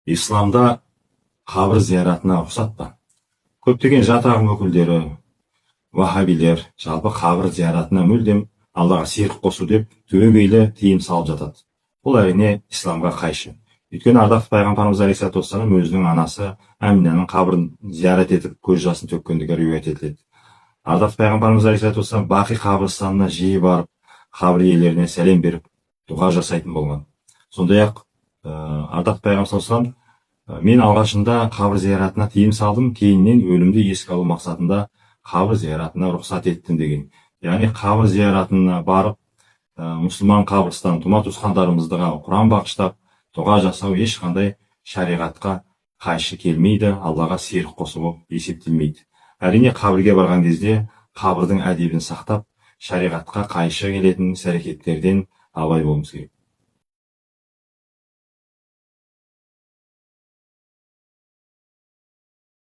исламда қабір зияратына рұқсат па? Көптеген жат ағым өкілдері, вахабилер жалпы қабір зияратына мүлдем Аллаға серік қосу деп түбегейлі тыйым салып жатады. Бұл әрине исламға қайшы. Өйткені ардақты пайғамбарымыз алейхиссалату вассалам өзінің анасы Әминаның қабірін зиярат етіп көз жасын төккендігі риуаят етіледі. Ардақты пайғамбарымыз алейхиссалату вассалам Бақи қабірстанына жиі барып, қабір иелеріне сәлем беріп, дұға жасайтын болған. Сондай-ақ ардақты пайғамбар саллаллаху алейхи вассалам мен алғашында қабір зияратына тыйым салдым, кейіннен өлімді еске алу мақсатында қабір зияратына рұқсат еттім деген. Яғни қабір зияратына барып, мұсылман қабірстан тума туысқандарымызға құран бағыштап дұға жасау ешқандай шариғатқа қайшы келмейді, Аллаға серік қосу болып есептелмейді. Әрине қабірге барған кезде қабірдің әдебін сақтап, шариғатқа қайшы келетін іс-әрекеттерден абай болуымыз керек.